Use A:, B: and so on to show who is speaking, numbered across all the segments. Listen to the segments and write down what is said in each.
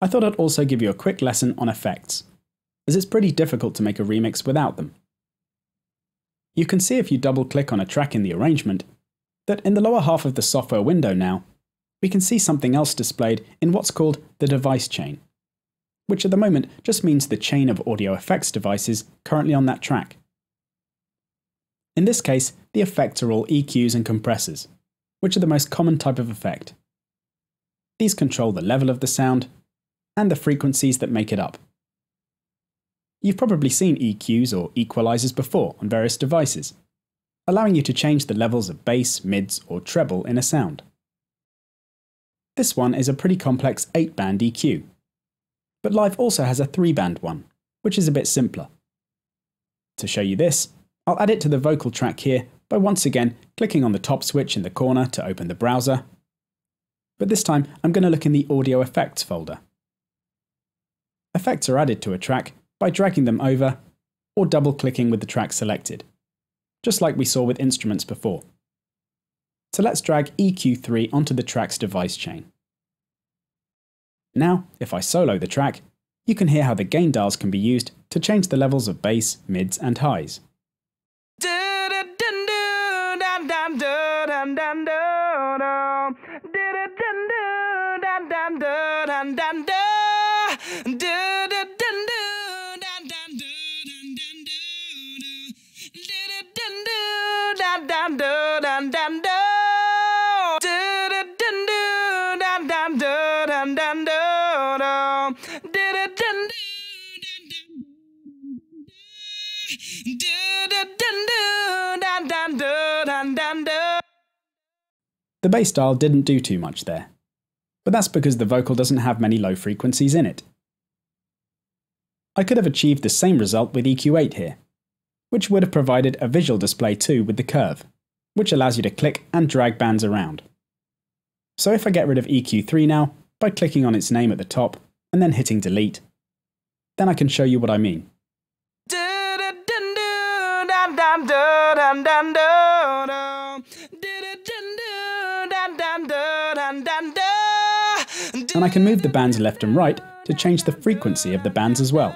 A: I thought I'd also give you a quick lesson on effects, as it's pretty difficult to make a remix without them. You can see if you double-click on a track in the arrangement, that in the lower half of the software window now, we can see something else displayed in what's called the device chain, which at the moment just means the chain of audio effects devices currently on that track. In this case, the effects are all EQs and compressors, which are the most common type of effect. These control the level of the sound and the frequencies that make it up. You've probably seen EQs or equalizers before on various devices, allowing you to change the levels of bass, mids, or treble in a sound. This one is a pretty complex 8-band EQ, but Live also has a 3-band one, which is a bit simpler. To show you this, I'll add it to the vocal track here by once again clicking on the top switch in the corner to open the browser, but this time I'm going to look in the Audio Effects folder. Effects are added to a track by dragging them over or double-clicking with the track selected, just like we saw with instruments before. So let's drag EQ3 onto the track's device chain. Now, if I solo the track, you can hear how the gain dials can be used to change the levels of bass, mids, and highs. The bass dial didn't do too much there, but that's because the vocal doesn't have many low frequencies in it. I could have achieved the same result with EQ8 here, which would have provided a visual display too with the curve, which allows you to click and drag bands around. So if I get rid of EQ3 now, by clicking on its name at the top and then hitting delete, then I can show you what I mean. And I can move the bands left and right to change the frequency of the bands as well.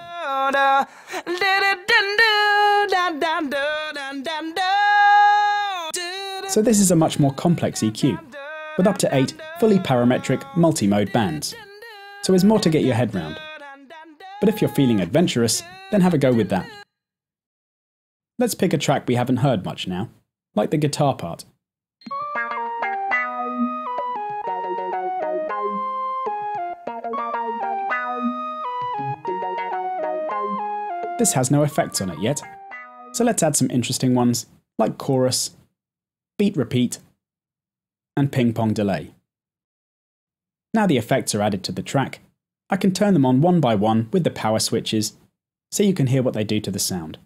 A: So this is a much more complex EQ, with up to 8 fully parametric multi-mode bands. So there's more to get your head round. But if you're feeling adventurous, then have a go with that. Let's pick a track we haven't heard much now, like the guitar part. This has no effects on it yet, so let's add some interesting ones like chorus, beat repeat, and ping pong delay. Now the effects are added to the track, I can turn them on one by one with the power switches so you can hear what they do to the sound.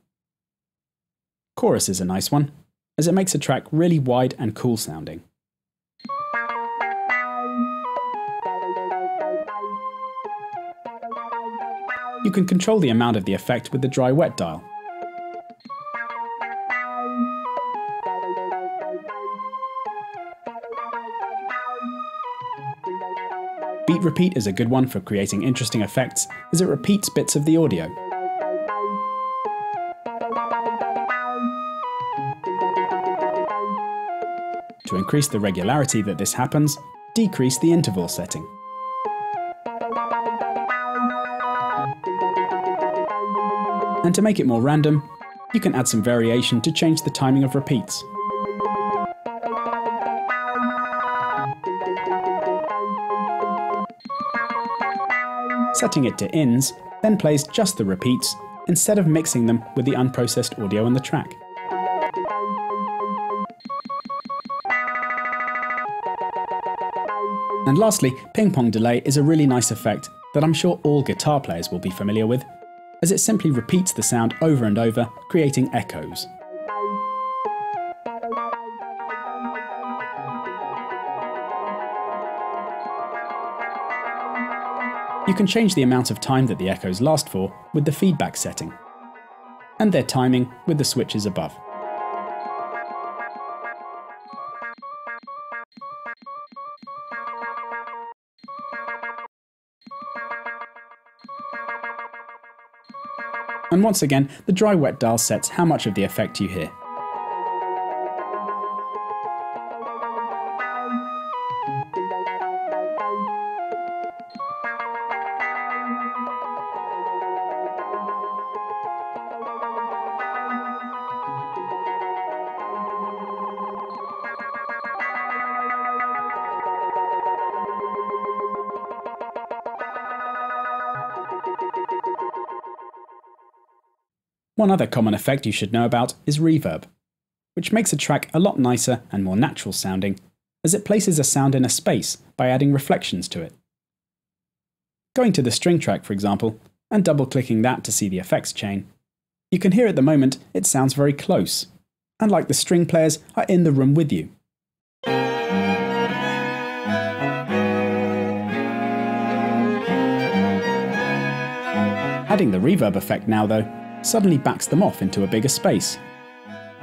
A: Chorus is a nice one, as it makes a track really wide and cool sounding. You can control the amount of the effect with the dry-wet dial. Beat repeat is a good one for creating interesting effects, as it repeats bits of the audio. To increase the regularity that this happens, decrease the interval setting. And to make it more random, you can add some variation to change the timing of repeats. Setting it to ins then plays just the repeats instead of mixing them with the unprocessed audio on the track. And lastly, ping pong delay is a really nice effect that I'm sure all guitar players will be familiar with, as it simply repeats the sound over and over, creating echoes. You can change the amount of time that the echoes last for with the feedback setting, and their timing with the switches above. And once again, the dry-wet dial sets how much of the effect you hear. One other common effect you should know about is reverb, which makes a track a lot nicer and more natural sounding, as it places a sound in a space by adding reflections to it. Going to the string track, for example, and double-clicking that to see the effects chain, you can hear at the moment it sounds very close, and like the string players are in the room with you. Adding the reverb effect now, though, suddenly backs them off into a bigger space,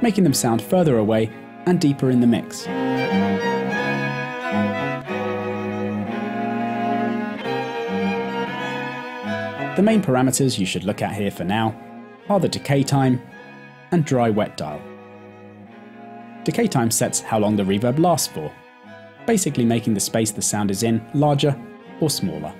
A: making them sound further away and deeper in the mix. The main parameters you should look at here for now are the decay time and dry-wet dial. Decay time sets how long the reverb lasts for, basically making the space the sound is in larger or smaller.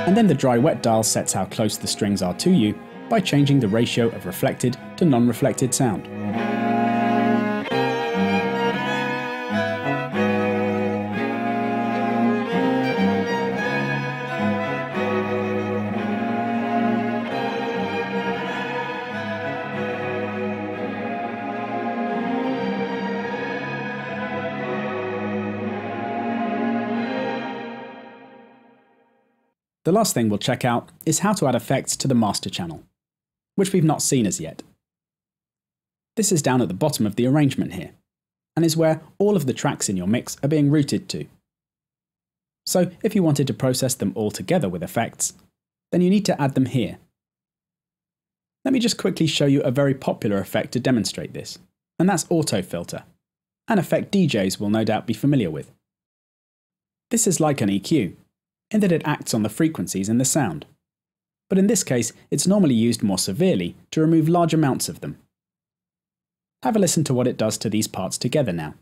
A: And then the dry-wet dial sets how close the strings are to you by changing the ratio of reflected to non-reflected sound. The last thing we'll check out is how to add effects to the master channel, which we've not seen as yet. This is down at the bottom of the arrangement here, and is where all of the tracks in your mix are being routed to. So if you wanted to process them all together with effects, then you need to add them here. Let me just quickly show you a very popular effect to demonstrate this, and that's auto filter, an effect DJs will no doubt be familiar with. This is like an EQ, in that it acts on the frequencies in the sound. But in this case, it's normally used more severely to remove large amounts of them. Have a listen to what it does to these parts together now.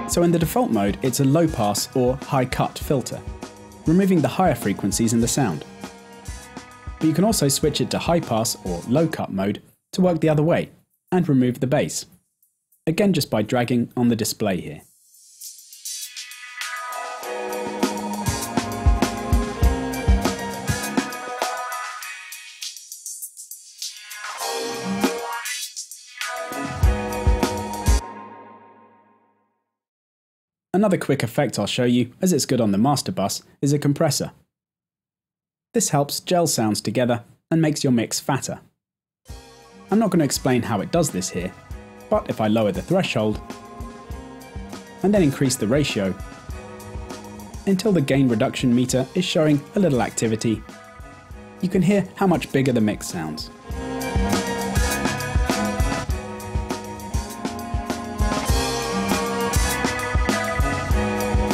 A: So in the default mode, it's a low pass or high cut filter, removing the higher frequencies in the sound. But you can also switch it to high pass or low cut mode to work the other way and remove the bass, again just by dragging on the display here. Another quick effect I'll show you, as it's good on the master bus, is a compressor. This helps gel sounds together and makes your mix fatter. I'm not going to explain how it does this here, but if I lower the threshold and then increase the ratio until the gain reduction meter is showing a little activity, you can hear how much bigger the mix sounds.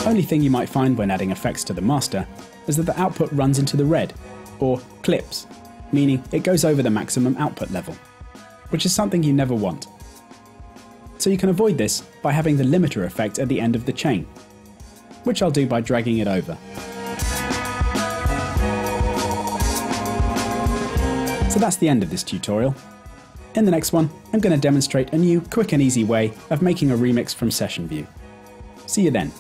A: Only thing you might find when adding effects to the master is that the output runs into the red, or clips, meaning it goes over the maximum output level, which is something you never want. So you can avoid this by having the limiter effect at the end of the chain, which I'll do by dragging it over. So that's the end of this tutorial. In the next one, I'm going to demonstrate a new quick and easy way of making a remix from Session View. See you then.